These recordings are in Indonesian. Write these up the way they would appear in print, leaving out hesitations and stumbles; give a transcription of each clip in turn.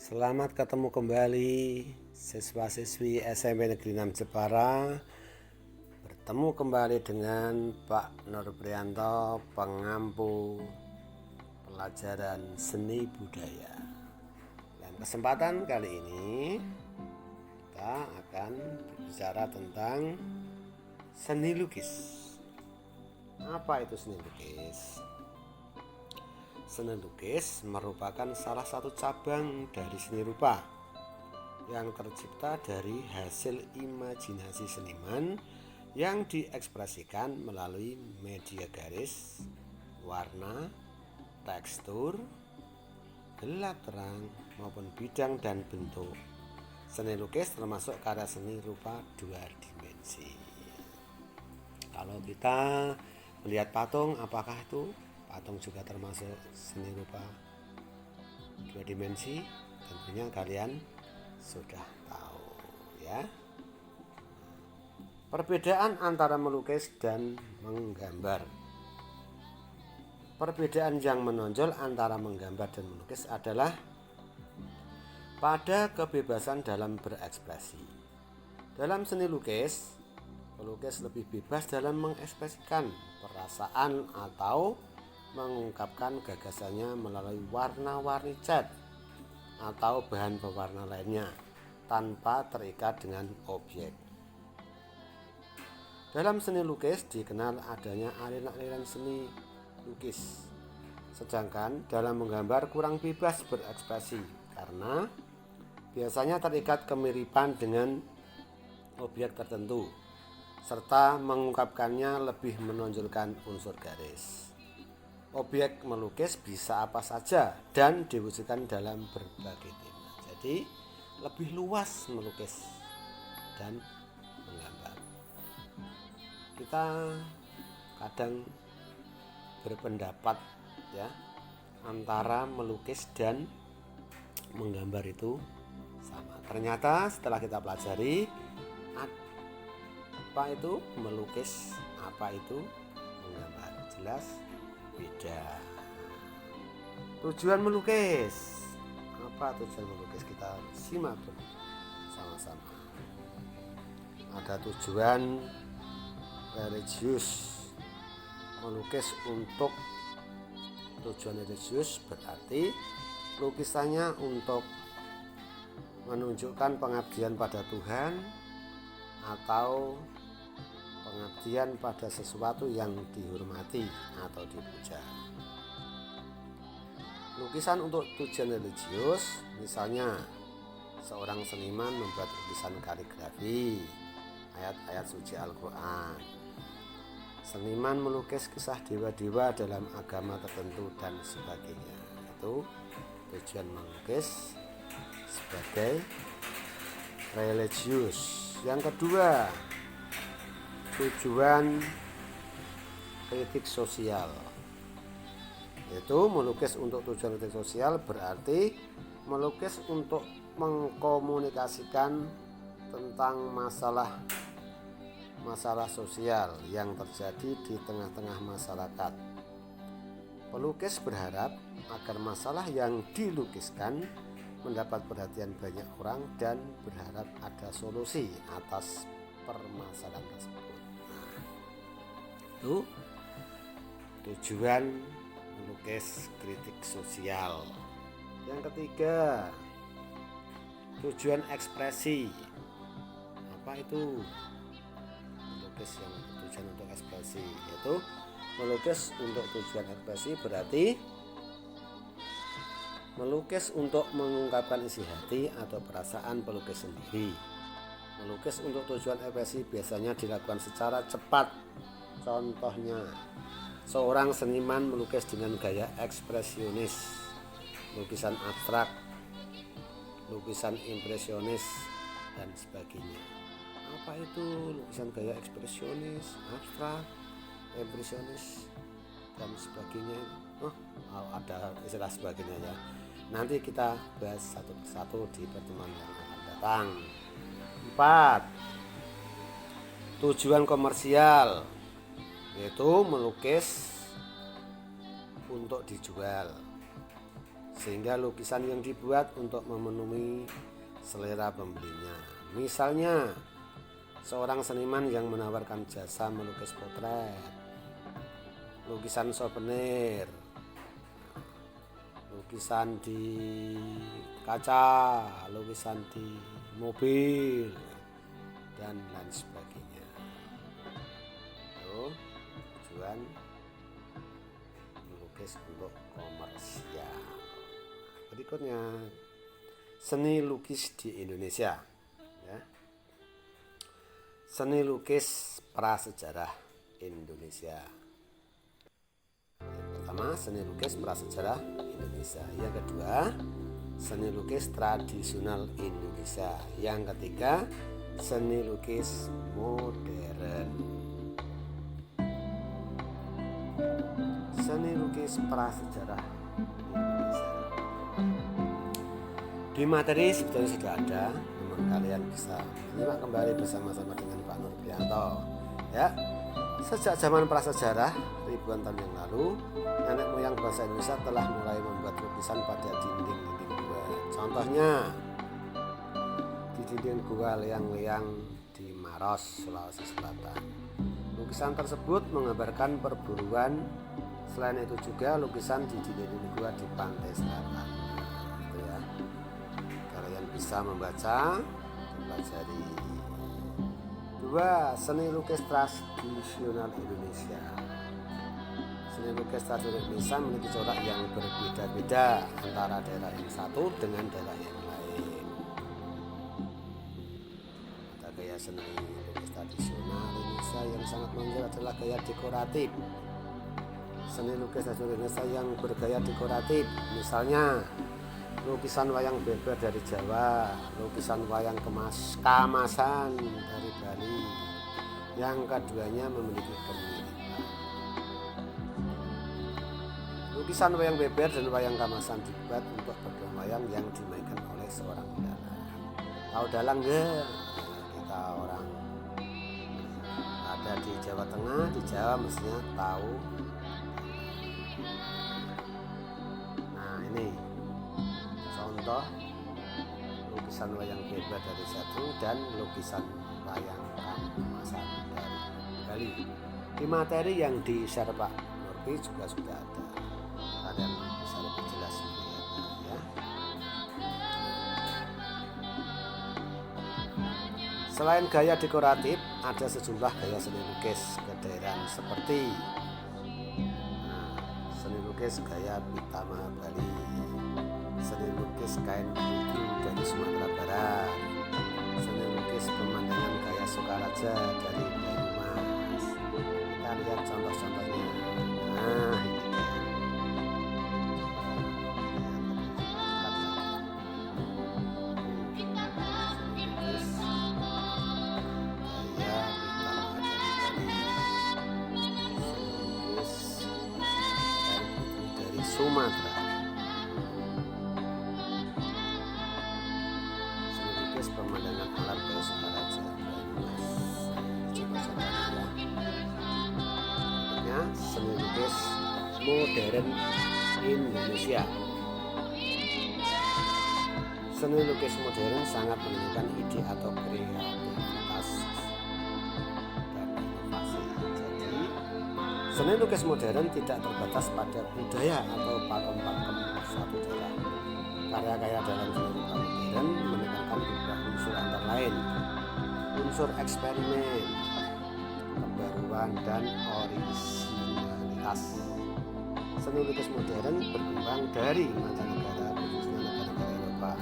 Selamat ketemu kembali siswa-siswi SMP Negeri 6 Jepara. Bertemu kembali dengan Pak Nurprianto, pengampu pelajaran seni budaya. Dan kesempatan kali ini kita akan berbicara tentang seni lukis. Apa itu seni lukis? Seni lukis merupakan salah satu cabang dari seni rupa yang tercipta dari hasil imajinasi seniman yang diekspresikan melalui media garis, warna, tekstur, gelap terang maupun bidang dan bentuk. Seni lukis termasuk karya seni rupa dua dimensi. Kalau kita melihat patung, apakah itu patung juga termasuk seni rupa dua dimensi? Tentunya kalian sudah tahu ya. Perbedaan antara melukis dan menggambar. Perbedaan yang menonjol antara menggambar dan melukis adalah pada kebebasan dalam berekspresi. Dalam seni lukis, pelukis lebih bebas dalam mengekspresikan perasaan atau mengungkapkan gagasannya melalui warna-warni cat atau bahan pewarna lainnya tanpa terikat dengan objek. Dalam seni lukis dikenal adanya aliran-aliran seni lukis, sedangkan dalam menggambar kurang bebas berekspresi karena biasanya terikat kemiripan dengan objek tertentu serta mengungkapkannya lebih menonjolkan unsur garis. Objek melukis bisa apa saja dan diwujudkan dalam berbagai tema. Jadi lebih luas melukis dan menggambar. Kita kadang berpendapat ya, antara melukis dan menggambar itu sama. Ternyata setelah kita pelajari apa itu melukis, apa itu menggambar, jelas beda. Tujuan melukis. Apa tujuan melukis? Kita simak sama-sama. Ada tujuan religius. Melukis untuk tujuan religius berarti lukisannya untuk menunjukkan pengabdian pada Tuhan atau pengabdian pada sesuatu yang dihormati atau dipuja. Lukisan untuk tujuan religius, misalnya seorang seniman membuat lukisan kaligrafi ayat-ayat suci Al-Quran. Seniman melukis kisah dewa-dewa dalam agama tertentu dan sebagainya. Itu tujuan melukis sebagai religius. Yang kedua, tujuan kritik sosial, yaitu melukis untuk tujuan kritik sosial berarti melukis untuk mengkomunikasikan tentang masalah sosial yang terjadi di tengah-tengah masyarakat. Pelukis berharap agar masalah yang dilukiskan mendapat perhatian banyak orang dan berharap ada solusi atas permasalahan tersebut. Itu tujuan melukis kritik sosial. Yang ketiga, tujuan ekspresi. Apa itu melukis yang tujuan untuk ekspresi? Yaitu melukis untuk tujuan ekspresi berarti melukis untuk mengungkapkan isi hati atau perasaan pelukis sendiri. Melukis untuk tujuan ekspresi biasanya dilakukan secara cepat. Contohnya, seorang seniman melukis dengan gaya ekspresionis, lukisan abstrak, lukisan impresionis, dan sebagainya. Apa itu lukisan gaya ekspresionis, abstrak, impresionis, dan sebagainya? Ada istilah sebagainya ya. Nanti kita bahas satu persatu di pertemuan yang akan datang. 4. Tujuan komersial, yaitu melukis untuk dijual. sehingga lukisan yang dibuat untuk memenuhi selera pembelinya. Misalnya seorang seniman yang menawarkan jasa melukis potret, lukisan souvenir, lukisan di kaca, lukisan di mobil, dan lain sebagainya. Itu tujuan melukis untuk komersial. Berikutnya, seni lukis di Indonesia. Ya. Seni lukis prasejarah Indonesia. Yang pertama, seni lukis prasejarah Indonesia. Yang kedua, seni lukis tradisional Indonesia. Yang ketiga, seni lukis modern. Seni lukis prasejarah Indonesia. Di materi sebetulnya sudah ada, namun kalian bisa menyimak kembali bersama-sama dengan Pak Nurprianto. Ya, sejak zaman prasejarah ribuan tahun yang lalu, nenek moyang bangsa Indonesia telah mulai membuat lukisan pada dinding-dinding gua. Contohnya di dinding gua Leang-Leang di Maros, Sulawesi Selatan. Lukisan tersebut menggambarkan perburuan. Selain itu juga lukisan di dinding gua di pantai selatan. Itu ya. Kalian bisa membaca, mempelajari. 2. Seni lukis tradisional Indonesia. Seni lukis tradisional Indonesia memiliki corak yang berbeda-beda antara daerah yang satu dengan daerah yang lain. Ada gaya seni lukis tradisional Indonesia yang sangat menonjol adalah gaya dekoratif. Seni lukis tradisional Indonesia yang bergaya dekoratif, misalnya lukisan wayang beber dari Jawa, lukisan wayang kamasan dari Bali. Yang keduanya memiliki kemiripan. Lukisan wayang beber dan wayang kamasan dibuat untuk berbentuk wayang yang dimainkan oleh seorang dalang. Tahu dalang enggak? Kita orang ada di Jawa Tengah, di Jawa mestinya tahu. Nah, ini contoh lukisan wayang beber dari satu dan lukisan wayang kamasan dari Bali. Di materi yang di share Pak Nurpi juga sudah ada. Kalian bisa lebih jelas melihatnya ya. Selain gaya dekoratif, ada sejumlah gaya seni lukis kedaerahan seperti seni lukis gaya Pitama Bali, seni lukis kain bulu dari Sumatera Barat, seni lukis pemandangan gaya Sukaraja dari Banyumas. Kita lihat contoh-contohnya. Nah, ini dia. Sumatera. Seni lukis pemandangan alam gaya Sukaraja Banyumas. Coba ya. Berikutnya seni lukis modern Indonesia. Seni lukis modern sangat menunjukkan ide atau kreativitas dan inovasi. Jadi seni lukis modern tidak terbatas pada budaya atau pakem-pakem suatu daerah. Karya-karya dalam seni lukis modern menekankan beberapa unsur antara lain unsur eksperimen, kebaruan, dan originalitas. Seni lukis modern berkembang dari mancanegara, khususnya negara-negara Eropa.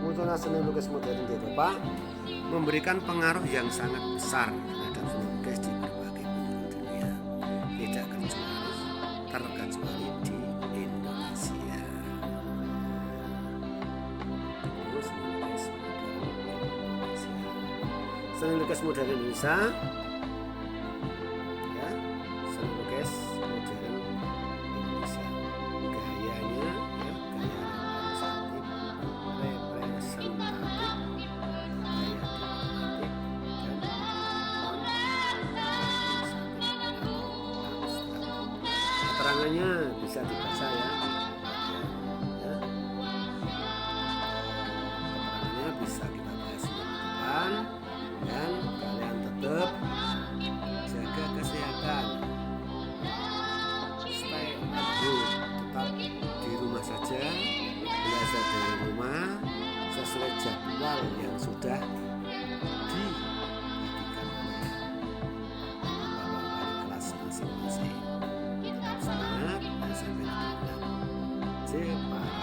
Munculnya seni lukis modern di Eropa memberikan pengaruh yang sangat besar terhadap seni lukis di berbagai penjuru dunia, tidak terkecuali di Indonesia. Seni lukis modern Indonesia, ya, seni lukis modern Indonesia, gayanya ya, gaya representatif, gaya diplomatik, dan keterangannya bisa dibaca ya. jadwal yang sudah dibagikan oleh bapak wali kelas masing-masing. Tetap semangat dan sampai jumpa. Jepara.